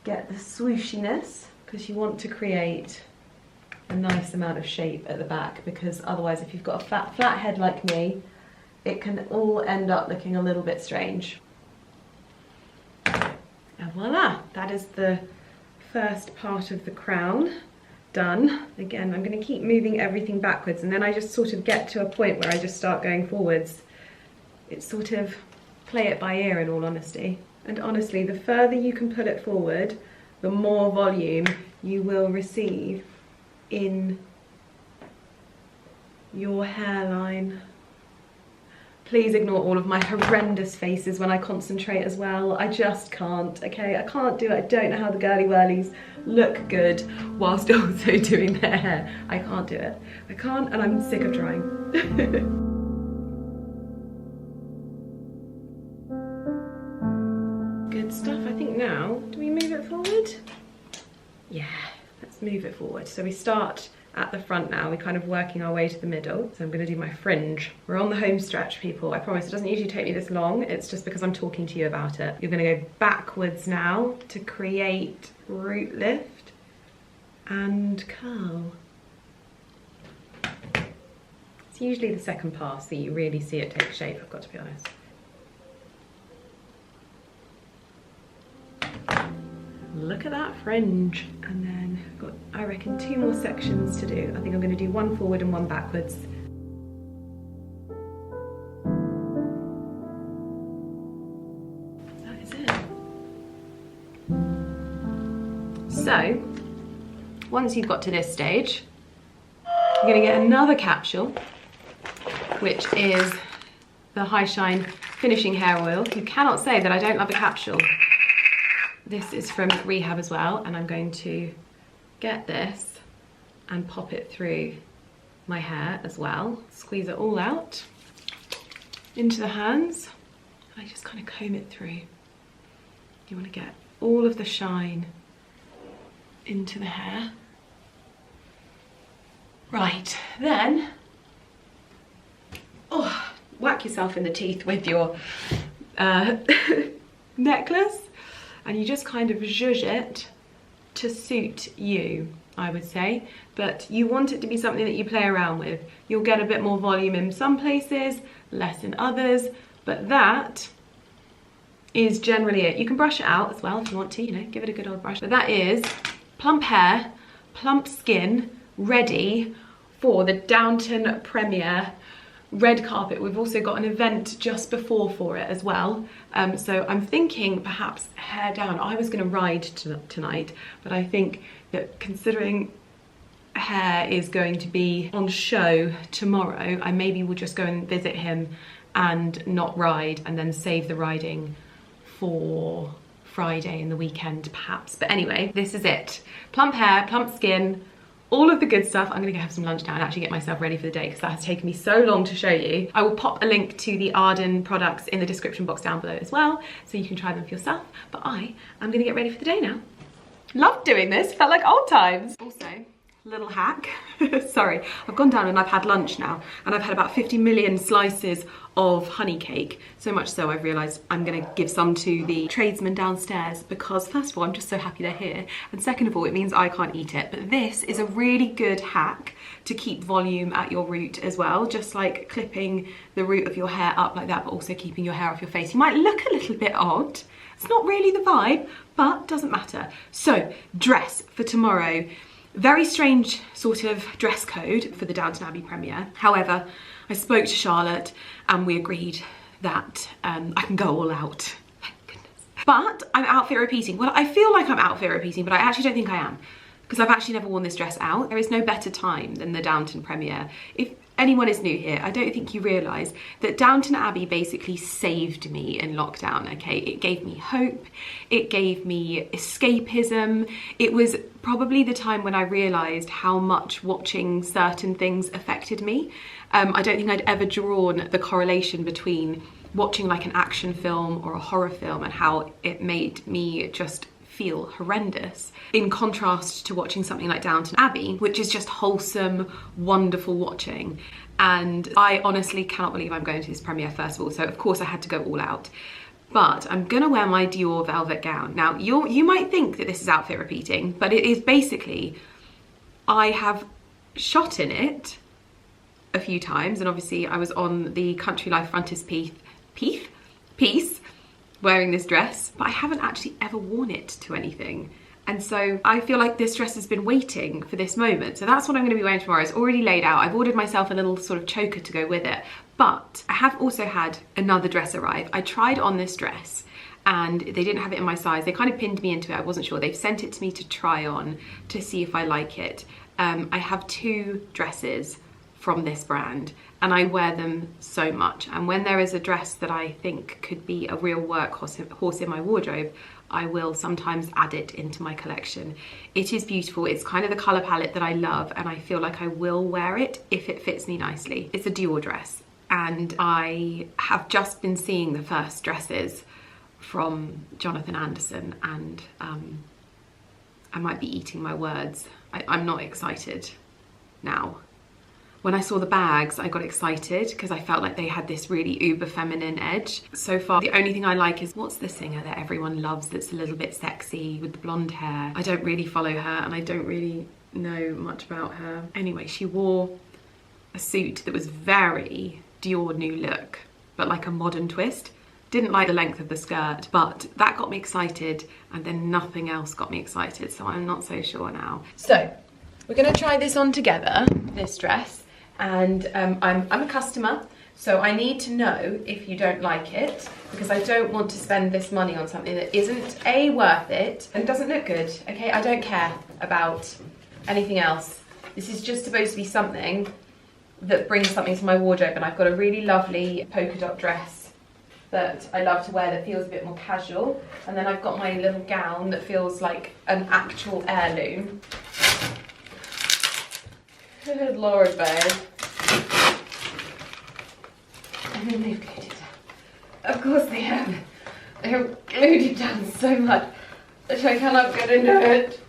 get the swooshiness, because you want to create a nice amount of shape at the back, because otherwise if you've got a flat head like me, it can all end up looking a little bit strange. And voila, that is the first part of the crown done. Again, I'm going to keep moving everything backwards, and then I just sort of get to a point where I just start going forwards. It's sort of play it by ear in all honesty. And honestly, the further you can pull it forward, the more volume you will receive in your hairline. Please ignore all of my horrendous faces when I concentrate as well. I just can't, okay? I can't do it. I don't know how the girly whirlies look good whilst also doing their hair. I can't do it. I can't, and I'm sick of trying. Good stuff. I think now, do we move it forward? Yeah, let's move it forward. So we start at the front now, we're kind of working our way to the middle. So I'm gonna do my fringe. We're on the home stretch, people. I promise it doesn't usually take me this long. It's just because I'm talking to you about it. You're gonna go backwards now to create root lift and curl. It's usually the second pass that you really see it take shape, I've got to be honest. Look at that fringe. And then I've got, I reckon, 2 more sections to do. I think I'm going to do one forward and one backwards. That is it. So, once you've got to this stage, you're going to get another capsule, which is the High Shine Finishing Hair Oil. You cannot say that I don't love a capsule. This is from Rehab as well, and I'm going to get this and pop it through my hair as well. Squeeze it all out into the hands, and I just kind of comb it through. You want to get all of the shine into the hair. Right, then, whack yourself in the teeth with your necklace. And you just kind of zhuzh it to suit you, I would say. But you want it to be something that you play around with. You'll get a bit more volume in some places, less in others, but that is generally it. You can brush it out as well if you want to, you know, give it a good old brush. But that is plump hair, plump skin, ready for the Downton premiere red carpet. We've also got an event just before for it as well. So I'm thinking perhaps hair down. I was going to ride tonight, but I think that considering hair is going to be on show tomorrow, I maybe will just go and visit him and not ride, and then save the riding for Friday and the weekend perhaps. But anyway, this is it. Plump hair, plump skin, all of the good stuff. I'm gonna go have some lunch now and actually get myself ready for the day, because that has taken me so long to show you. I will pop a link to the Arden products in the description box down below as well, so you can try them for yourself. But I am gonna get ready for the day now. Love doing this, felt like old times. Also, little hack, sorry, I've gone down and I've had lunch now, and I've had about 50 million slices of honey cake, so much so I've realised I'm going to give some to the tradesmen downstairs, because first of all I'm just so happy they're here, and second of all it means I can't eat it. But this is a really good hack to keep volume at your root as well, just like clipping the root of your hair up like that, but also keeping your hair off your face. You might look a little bit odd, it's not really the vibe, but doesn't matter. So, dress for tomorrow. Very strange sort of dress code for the Downton Abbey premiere. However, I spoke to Charlotte and we agreed that I can go all out. Thank goodness. But I'm outfit repeating. Well, I feel like I'm outfit repeating, but I actually don't think I am, because I've actually never worn this dress out. There is no better time than the Downton premiere. If anyone is new here, I don't think you realise that Downton Abbey basically saved me in lockdown, okay? It gave me hope, it gave me escapism. It was probably the time when I realised how much watching certain things affected me. I don't think I'd ever drawn the correlation between watching like an action film or a horror film and how it made me just feel horrendous, in contrast to watching something like Downton Abbey, which is just wholesome, wonderful watching. And I honestly cannot believe I'm going to this premiere first of all, so of course I had to go all out. But I'm gonna wear my Dior velvet gown. Now, you might think that this is outfit repeating, but it is basically, I have shot in it a few times, and obviously I was on the Country Life frontispiece piece wearing this dress, but I haven't actually ever worn it to anything. And so I feel like this dress has been waiting for this moment. So that's what I'm going to be wearing tomorrow. It's already laid out. I've ordered myself a little sort of choker to go with it. But I have also had another dress arrive. I tried on this dress and they didn't have it in my size. They kind of pinned me into it, I wasn't sure. They've sent it to me to try on to see if I like it. I have 2 dresses from this brand and I wear them so much, and when there is a dress that I think could be a real workhorse in my wardrobe, I will sometimes add it into my collection. It is beautiful. It's kind of the colour palette that I love, and I feel like I will wear it if it fits me nicely. It's a Dior dress, and I have just been seeing the first dresses from Jonathan Anderson, and I might be eating my words. I'm not excited now. When I saw the bags, I got excited because I felt like they had this really uber feminine edge. So far, the only thing I like is, what's the singer that everyone loves that's a little bit sexy with the blonde hair? I don't really follow her and I don't really know much about her. Anyway, she wore a suit that was very Dior New Look, but like a modern twist. Didn't like the length of the skirt, but that got me excited, and then nothing else got me excited, so I'm not so sure now. So, we're gonna try this on together, this dress. And I'm a customer, so I need to know if you don't like it, because I don't want to spend this money on something that isn't A, worth it, and doesn't look good, okay? I don't care about anything else. This is just supposed to be something that brings something to my wardrobe, and I've got a really lovely polka dot dress that I love to wear that feels a bit more casual, and then I've got my little gown that feels like an actual heirloom. Good Lord, babe. And then they've glued it down. Of course they have. They've glued it down so much that I cannot get into it.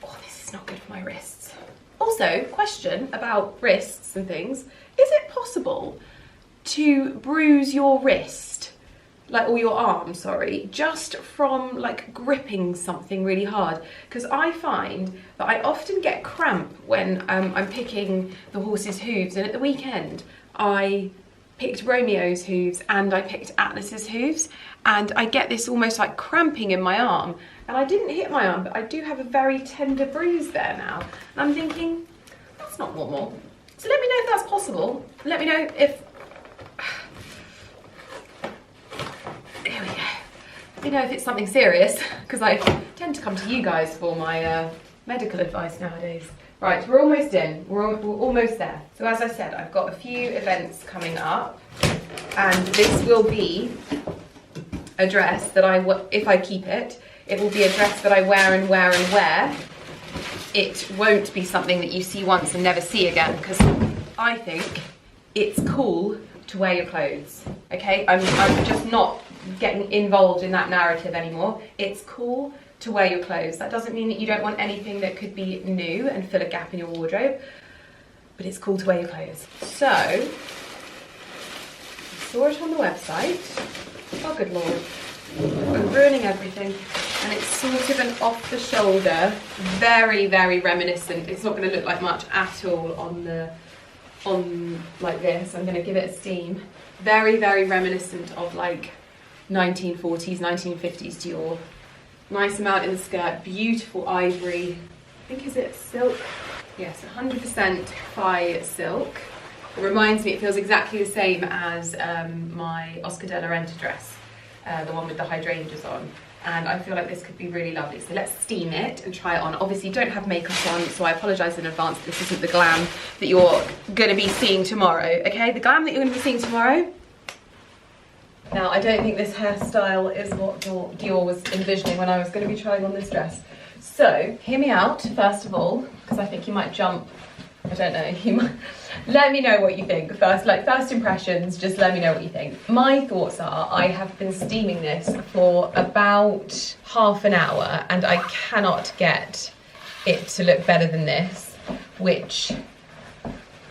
Oh, this is not good for my wrists. Also, question about wrists and things. Is it possible to bruise your wrist, like, or your arm, sorry, just from like gripping something really hard? Because I find that I often get cramp when I'm picking the horse's hooves, and at the weekend I picked Romeo's hooves and I picked Atlas's hooves, and I get this almost like cramping in my arm, and I didn't hit my arm, but I do have a very tender bruise there now, and I'm thinking, that's not normal. So let me know if that's possible. Let me know if you know if it's something serious, because I tend to come to you guys for my medical advice nowadays. Right, we're almost in. We're almost there. So as I said, I've got a few events coming up, and this will be a dress that if I keep it, it will be a dress that I wear and wear and wear. It won't be something that you see once and never see again, because I think it's cool to wear your clothes, okay? I'm just not getting involved in that narrative anymore. It's cool to wear your clothes. That doesn't mean that you don't want anything that could be new and fill a gap in your wardrobe, but it's cool to wear your clothes. So, I saw it on the website. Oh, good Lord. I'm ruining everything. And it's sort of an off-the-shoulder, very, very reminiscent. It's not going to look like much at all on like this. I'm going to give it a steam. Very, very reminiscent of like 1940s, 1950s Dior. Nice amount in the skirt, beautiful ivory. I think, is it silk? Yes, 100% faux silk. It reminds me, it feels exactly the same as my Oscar de la Renta dress, the one with the hydrangeas on. And I feel like this could be really lovely. So let's steam it and try it on. Obviously, you don't have makeup on, so I apologise in advance. This isn't the glam that you're going to be seeing tomorrow, okay? The glam that you're going to be seeing tomorrow. Now, I don't think this hairstyle is what Dior was envisioning when I was going to be trying on this dress. So, hear me out, first of all, because I think you might jump. I don't know, you might. Let me know what you think first, like first impressions, just let me know what you think. My thoughts are, I have been steaming this for about half an hour and I cannot get it to look better than this, which,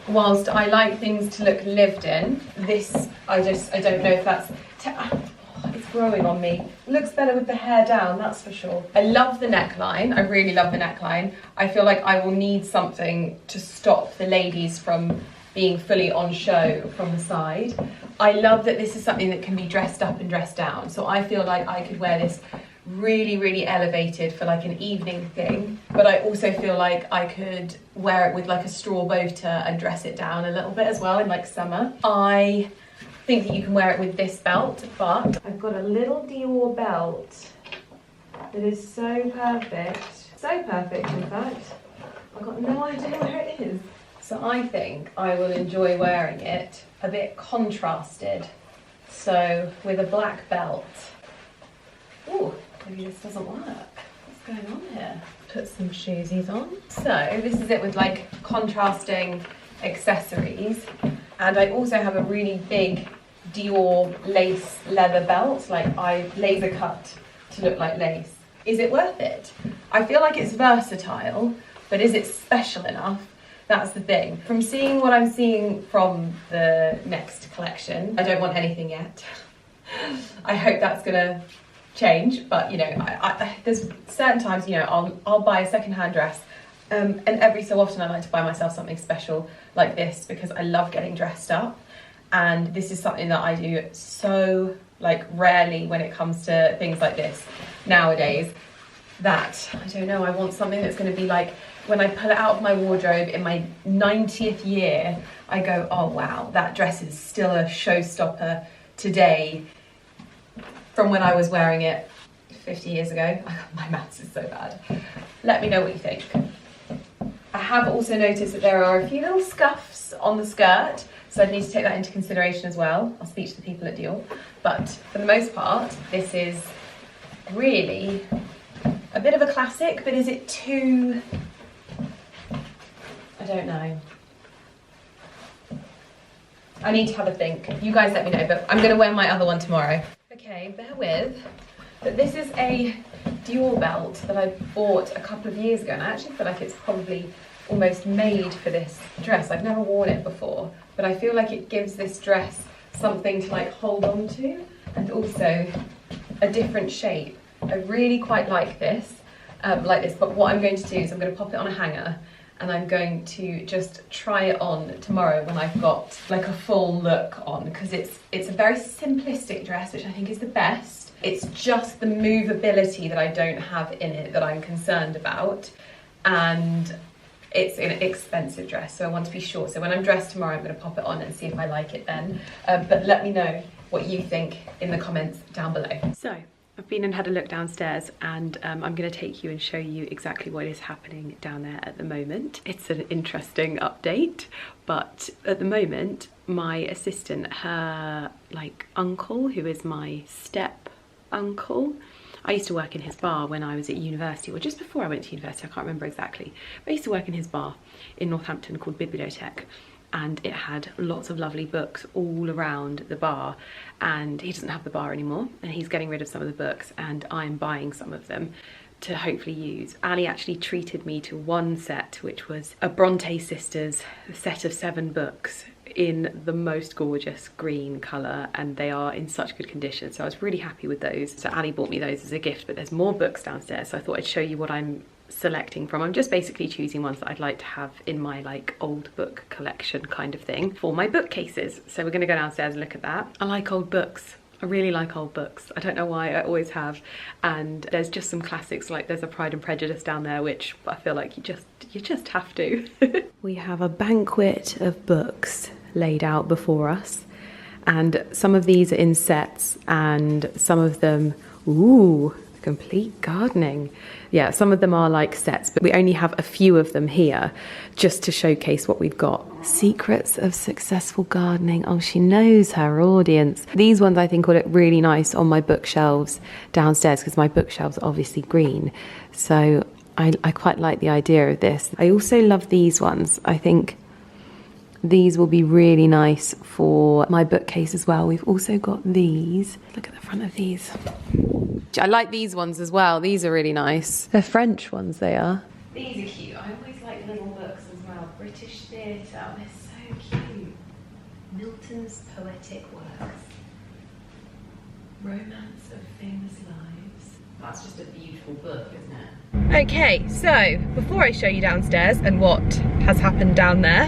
whilst I like things to look lived in, this, I don't know if that's, it's growing on me. Looks better with the hair down, that's for sure. I love the neckline, I really love the neckline. I feel like I will need something to stop the ladies from being fully on show from the side. I love that this is something that can be dressed up and dressed down. So I feel like I could wear this really, really elevated for like an evening thing, but I also feel like I could wear it with like a straw boater and dress it down a little bit as well in like summer. I think that you can wear it with this belt, but I've got a little Dior belt that is so perfect in fact. I've got no idea where it is. So I think I will enjoy wearing it a bit contrasted. So with a black belt. Ooh, maybe this doesn't work. What's going on here? Put some shoesies on. So this is it with like contrasting accessories. And I also have a really big Dior lace leather belt, like I laser cut to look like lace. Is it worth it? I feel like it's versatile, but is it special enough? That's the thing. From seeing what I'm seeing from the next collection, I don't want anything yet. I hope that's gonna change, but you know, there's certain times, you know, I'll buy a secondhand dress, and every so often I like to buy myself something special like this because I love getting dressed up, and this is something that I do so like rarely when it comes to things like this nowadays, that I don't know, I want something that's going to be like, when I pull it out of my wardrobe in my 90th year, I go, oh wow, that dress is still a showstopper today from when I was wearing it 50 years ago. My maths is so bad. Let me know what you think. I have also noticed that there are a few little scuffs on the skirt, so I need to take that into consideration as well. I'll speak to the people at Dior. But for the most part, this is really a bit of a classic, but is it too... I don't know. I need to have a think. You guys let me know, but I'm gonna wear my other one tomorrow. Okay, bear with. But this is a Dior belt that I bought a couple of years ago, and I actually feel like it's probably almost made for this dress. I've never worn it before, but I feel like it gives this dress something to like hold on to, and also a different shape. I really quite like this, but what I'm going to do is I'm going to pop it on a hanger, and I'm going to just try it on tomorrow when I've got like a full look on, because it's a very simplistic dress, which I think is the best. It's just the movability that I don't have in it that I'm concerned about, and it's an expensive dress, so I want to be sure. So when I'm dressed tomorrow, I'm going to pop it on and see if I like it then. But let me know what you think in the comments down below. So I've been and had a look downstairs, and I'm going to take you and show you exactly what is happening down there at the moment. It's an interesting update, but at the moment, my assistant, her like uncle, who is my step uncle, I used to work in his bar when I was at university, or just before I went to university, I can't remember exactly. But I used to work in his bar in Northampton called Bibliothèque, and it had lots of lovely books all around the bar, and he doesn't have the bar anymore, and he's getting rid of some of the books, and I'm buying some of them to hopefully use. Ali actually treated me to one set, which was a Bronte Sisters set of 7 books in the most gorgeous green colour, and they are in such good condition, so I was really happy with those. So Ali bought me those as a gift, but there's more books downstairs, so I thought I'd show you what I'm selecting from. I'm just basically choosing ones that I'd like to have in my like old book collection kind of thing for my bookcases. So we're going to go downstairs and look at that. I like old books. I really like old books. I don't know why, I always have. And there's just some classics, like there's a Pride and Prejudice down there, which I feel like you just have to. We have a banquet of books laid out before us, and some of these are in sets, and some of them, ooh, complete gardening. Yeah, some of them are like sets, but we only have a few of them here just to showcase what we've got. Secrets of Successful Gardening. Oh, she knows her audience. These ones I think will look really nice on my bookshelves downstairs, because my bookshelves are obviously green. So I quite like the idea of this. I also love these ones. I think these will be really nice for my bookcase as well. We've also got these. Look at the front of these. I like these ones as well. These are really nice. They're French ones, they are. These are cute. I always like little books as well. British theatre. They're so cute. Milton's Poetic Works. Romance of Famous Lives. That's just a beautiful book, isn't it? Okay, so before I show you downstairs and what has happened down there,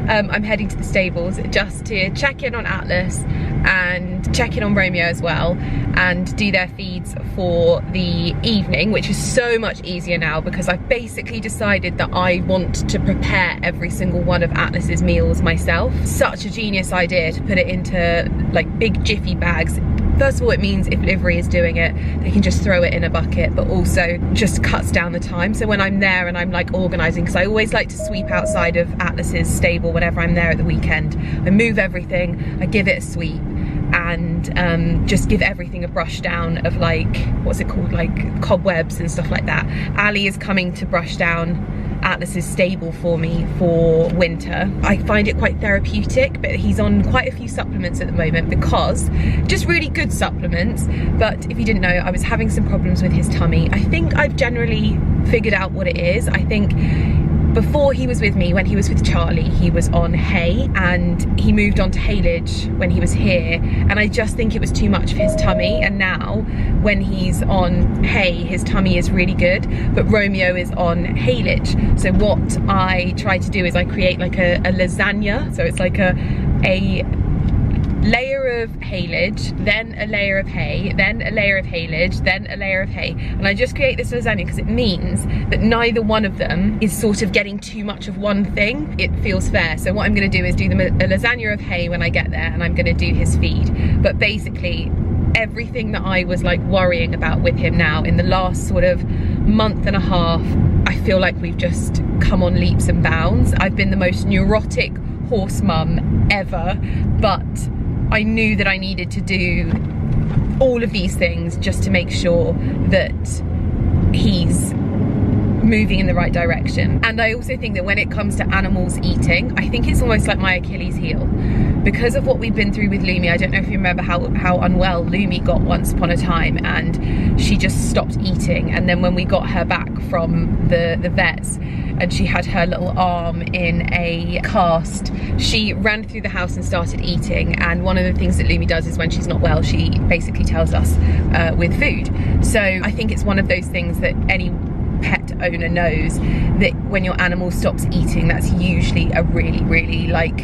I'm heading to the stables just to check in on Atlas and check in on Romeo as well, and do their feeds for the evening, which is so much easier now because I've basically decided that I want to prepare every single one of Atlas's meals myself. Such a genius idea to put it into like big jiffy bags. First of all, it means if Livery is doing it, they can just throw it in a bucket, but also just cuts down the time. So when I'm there and I'm like organising, because I always like to sweep outside of Atlas's stable whenever I'm there at the weekend, I move everything, I give it a sweep, and just give everything a brush down of like, what's it called, like cobwebs and stuff like that. Ali is coming to brush down Atlas's stable for me for winter. I find it quite therapeutic, but he's on quite a few supplements at the moment, because just really good supplements. But if you didn't know, I was having some problems with his tummy. I think I've generally figured out what it is. I think before he was with me, when he was with Charlie, he was on hay, and he moved on to haylage when he was here, and I just think it was too much for his tummy. And now when he's on hay, his tummy is really good, but Romeo is on haylage. So what I try to do is I create like a lasagna. So it's like a layer of haylage, then a layer of hay, then a layer of haylage, then a layer of hay. And I just create this lasagna because it means that neither one of them is sort of getting too much of one thing. It feels fair. So what I'm going to do is do them a lasagna of hay when I get there, and I'm going to do his feed. But basically everything that I was like worrying about with him now in the last sort of month and a half, I feel like we've just come on leaps and bounds. I've been the most neurotic horse mum ever, but I knew that I needed to do all of these things just to make sure that he's moving in the right direction. And I also think that when it comes to animals eating, I think it's almost like my Achilles heel. Because of what we've been through with Lumi, I don't know if you remember how unwell Lumi got once upon a time, and she just stopped eating. And then when we got her back from the vets, and she had her little arm in a cast, she ran through the house and started eating. And one of the things that Lumi does is when she's not well, she basically tells us with food. So I think it's one of those things that any pet owner knows, that when your animal stops eating, that's usually a really like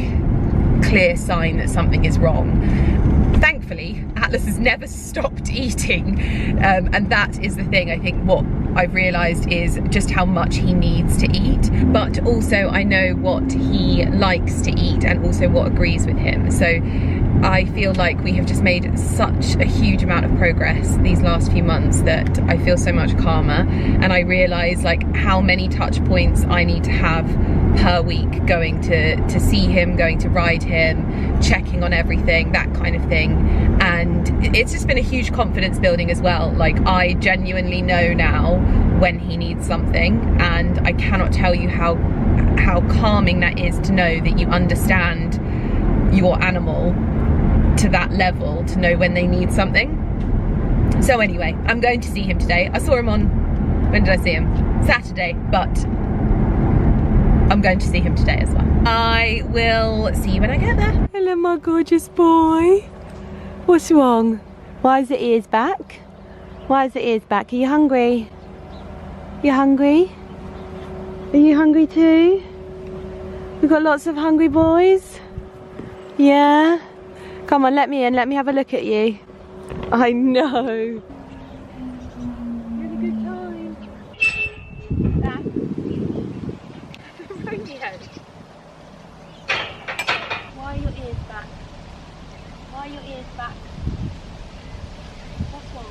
clear sign that something is wrong. Thankfully, Atlas has never stopped eating, and that is the thing. I think what I've realised is just how much he needs to eat, but also I know what he likes to eat and also what agrees with him. So I feel like we have just made such a huge amount of progress these last few months that I feel so much calmer, and I realise like how many touch points I need to have per week, going to see him, going to ride him, checking on everything, that kind of thing. And it's just been a huge confidence building as well. Like, I genuinely know now when he needs something, and I cannot tell you how calming that is to know that you understand your animal to that level, to know when they need something. So anyway, I'm going to see him today. I saw him on, when did I see him? Saturday, but I'm going to see him today as well. I will see you when I get there. Hello, my gorgeous boy. What's wrong? Why is the ears back? Why is the ears back? Are you hungry? You hungry? Are you hungry too? We've got lots of hungry boys. Yeah? Come on, let me in. Let me have a look at you. I know. Really good time. Romeo. Why are your ears back? Why are your ears back? What's wrong?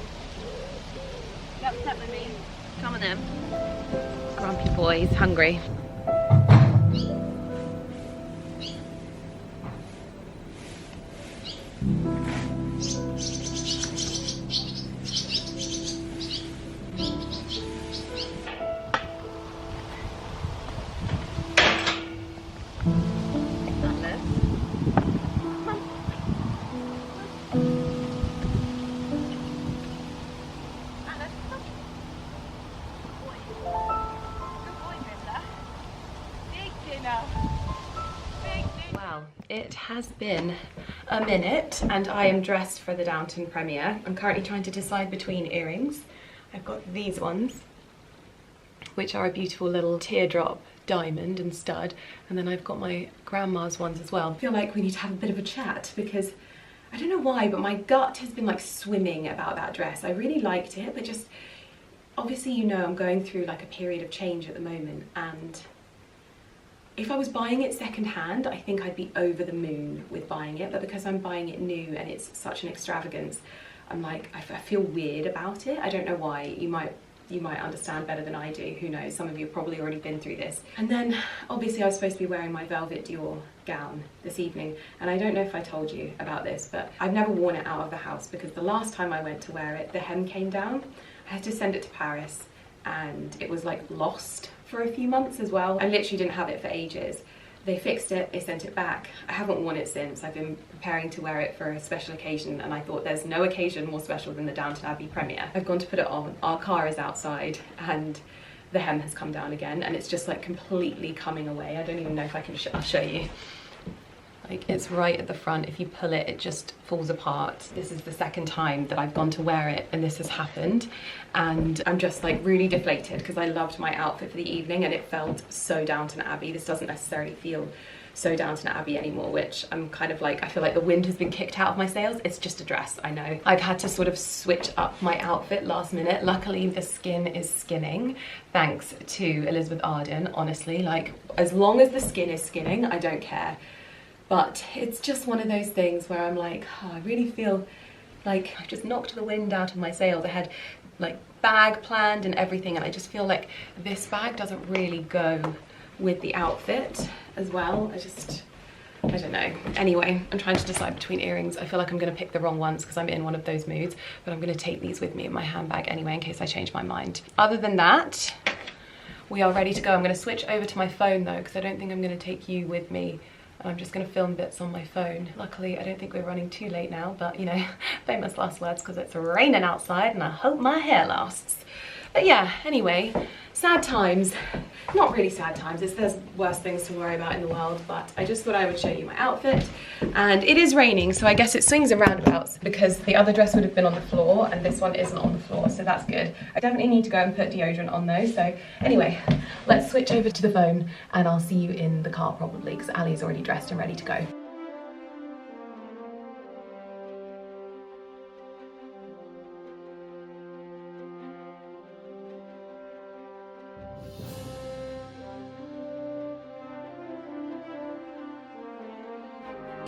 You upset with me? Come on then. Grumpy boys, hungry. Well, it has been a minute and I am dressed for the Downton premiere. I'm currently trying to decide between earrings. I've got these ones, which are a beautiful little teardrop diamond and stud, and then I've got my grandma's ones as well. I feel like we need to have a bit of a chat because I don't know why, but my gut has been like swimming about that dress. I really liked it, but just obviously, you know, I'm going through like a period of change at the moment, and if I was buying it secondhand, I think I'd be over the moon with buying it, but because I'm buying it new and it's such an extravagance, I'm like, I feel weird about it. I don't know why. You might understand better than I do, who knows, some of you have probably already been through this. And then obviously I was supposed to be wearing my velvet Dior gown this evening, and I don't know if I told you about this, but I've never worn it out of the house because the last time I went to wear it, the hem came down. I had to send it to Paris and it was like lost for a few months as well. I literally didn't have it for ages. They fixed it, they sent it back. I haven't worn it since. I've been preparing to wear it for a special occasion, and I thought there's no occasion more special than the Downton Abbey premiere. I've gone to put it on, our car is outside, and the hem has come down again, and it's just like completely coming away. I don't even know if I can, I'll show you. Like, it's right at the front. If you pull it, it just falls apart. This is the second time that I've gone to wear it and this has happened. And I'm just like really deflated because I loved my outfit for the evening and it felt so Downton Abbey. This doesn't necessarily feel so Downton Abbey anymore, which I'm kind of like, I feel like the wind has been kicked out of my sails. It's just a dress, I know. I've had to sort of switch up my outfit last minute. Luckily, the skin is skinning, thanks to Elizabeth Arden, honestly. Like, as long as the skin is skinning, I don't care. But it's just one of those things where I'm like, oh, I really feel like I've just knocked the wind out of my sails. I had like bag planned and everything, and I just feel like this bag doesn't really go with the outfit as well. I don't know. Anyway, I'm trying to decide between earrings. I feel like I'm gonna pick the wrong ones because I'm in one of those moods, but I'm gonna take these with me in my handbag anyway in case I change my mind. Other than that, we are ready to go. I'm gonna switch over to my phone though, because I don't think I'm gonna take you with me. I'm just going to film bits on my phone. Luckily, I don't think we're running too late now, but you know, famous last words because it's raining outside and I hope my hair lasts. But yeah, anyway, sad times. Not really sad times, there's worse things to worry about in the world, but I just thought I would show you my outfit. And it is raining, so I guess it swings and roundabouts because the other dress would have been on the floor and this one isn't on the floor, so that's good. I definitely need to go and put deodorant on though, so anyway, let's switch over to the phone and I'll see you in the car probably because Ali's already dressed and ready to go.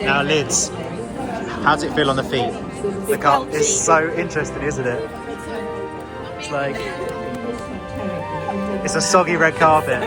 Now Lids, how does it feel on the feet? The carpet is so interesting, isn't it? It's like, it's a soggy red carpet.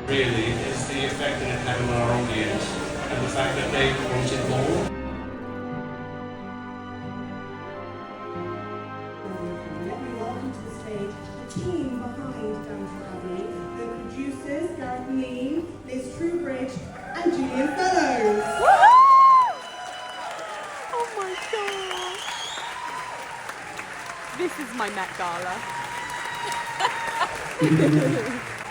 Really is the effect that it had on our audience and the fact that they wanted more. Let me welcome to the stage the team behind Downton Abbey, the producers Gareth Lean, Liz Truebridge and Julian Fellows. Oh my god! This is my Met Gala.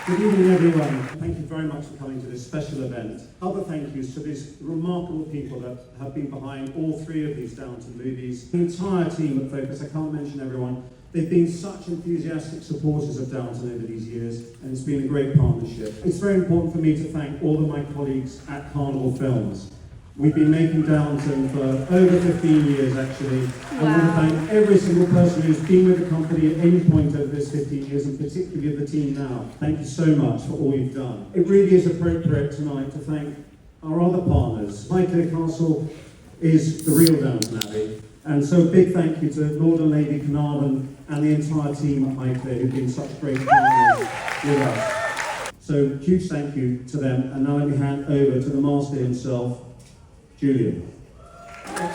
Good evening, everyone. Thank you very much for coming to this special event. Other thank yous to these remarkable people that have been behind all three of these Downton movies. The entire team at Focus, I can't mention everyone. They've been such enthusiastic supporters of Downton over these years, and it's been a great partnership. It's very important for me to thank all of my colleagues at Carnival Films. We've been making Downton for over 15 years, actually. Wow. I want to thank every single person who's been with the company at any point over this 15 years, and particularly the team now. Thank you so much for all you've done. It really is appropriate tonight to thank our other partners. Highclere Castle is the real Downton Abbey, and so a big thank you to Lord and Lady Carnarvon and the entire team at Highclere who've been such great partners with us. So huge thank you to them, and now let me hand over to the master himself, Julian. I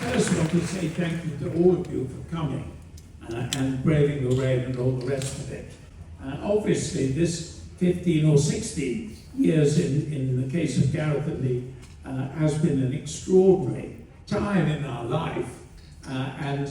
first want to say thank you to all of you for coming and braving the rain and all the rest of it. Obviously, this 15 or 16 years in the case of Gareth and me has been an extraordinary time in our life, and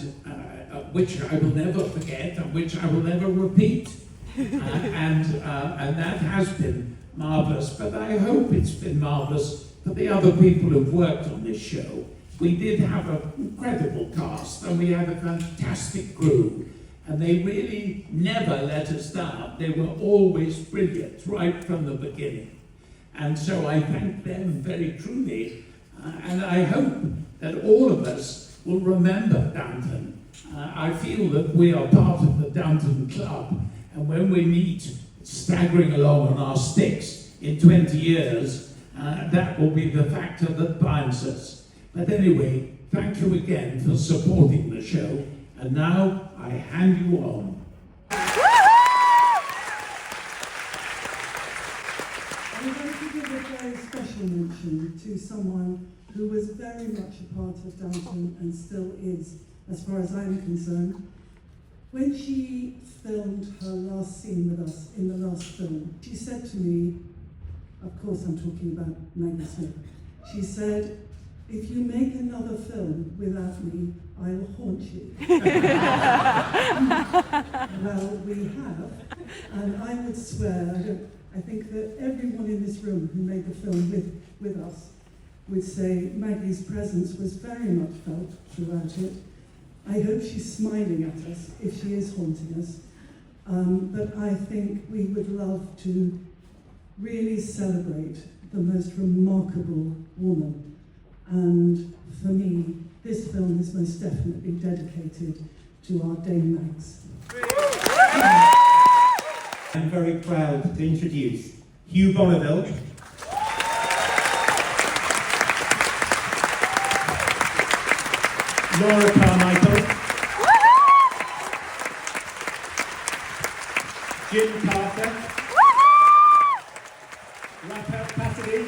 which I will never forget and which I will never repeat. And that has been marvellous, but I hope it's been marvellous for the other people who've worked on this show. We did have an incredible cast and we had a fantastic crew, and they really never let us down. They were always brilliant right from the beginning. And so I thank them very truly, and I hope that all of us will remember Downton. I feel that we are part of the Downton Club, and when we meet staggering along on our sticks in 20 years, that will be the factor that binds us. But anyway, thank you again for supporting the show, and now I hand you on. I'm going to give a very special mention to someone who was very much a part of Downton and still is, as far as I'm concerned. When she filmed her last scene with us in the last film, she said to me, of course I'm talking about Maggie Smith, she said, "If you make another film without me, I'll haunt you." Well, we have, and I would swear, I think that everyone in this room who made the film with us would say Maggie's presence was very much felt throughout it. I hope she's smiling at us if she is haunting us. But I think we would love to really celebrate the most remarkable woman. And for me, this film is most definitely dedicated to our Dame Mags. I'm very proud to introduce Hugh Bonneville, Laura Carmichael, Jim Carter, Raphael Cassidy,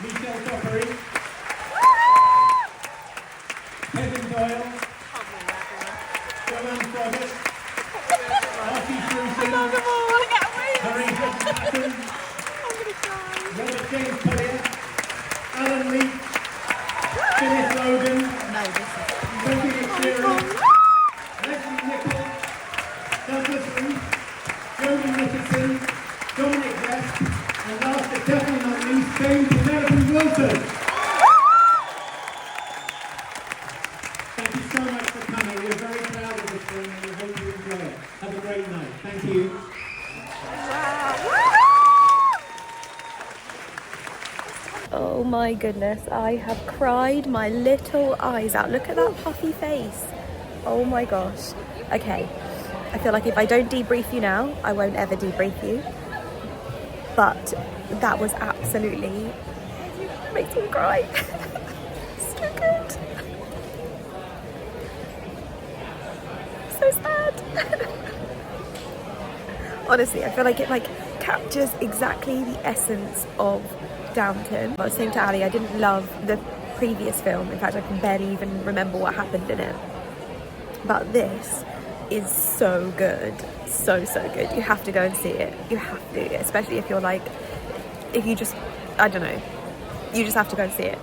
Michelle Dockery, Kevin Doyle, Joanne Froggatt, Archie Fruiton, Harry Hudson, Robert James Collier, Alan Leach, Phyllis Logan, Sophie McSherry, Leslie Nicholl, Douglas Reese, Jodie Nicholson, Dominic West, and last but definitely not least, Dame Penelope Wilton. Thank you so much for coming. We're very proud of this film and we hope you enjoy it. Have a great night. Thank you. Oh my goodness, I have cried my little eyes out. Look at that puffy face. Oh my gosh. Okay, I feel like if I don't debrief you now, I won't ever debrief you. But that was absolutely, makes me cry. So good. So sad. Honestly, I feel like it captures exactly the essence of Downton. I was saying to Ali, I didn't love the previous film. In fact, I can barely even remember what happened in it. But this is so good. So good. You have to go and see it. You have to, especially if you're like, if you just, I don't know, you just have to go and see it.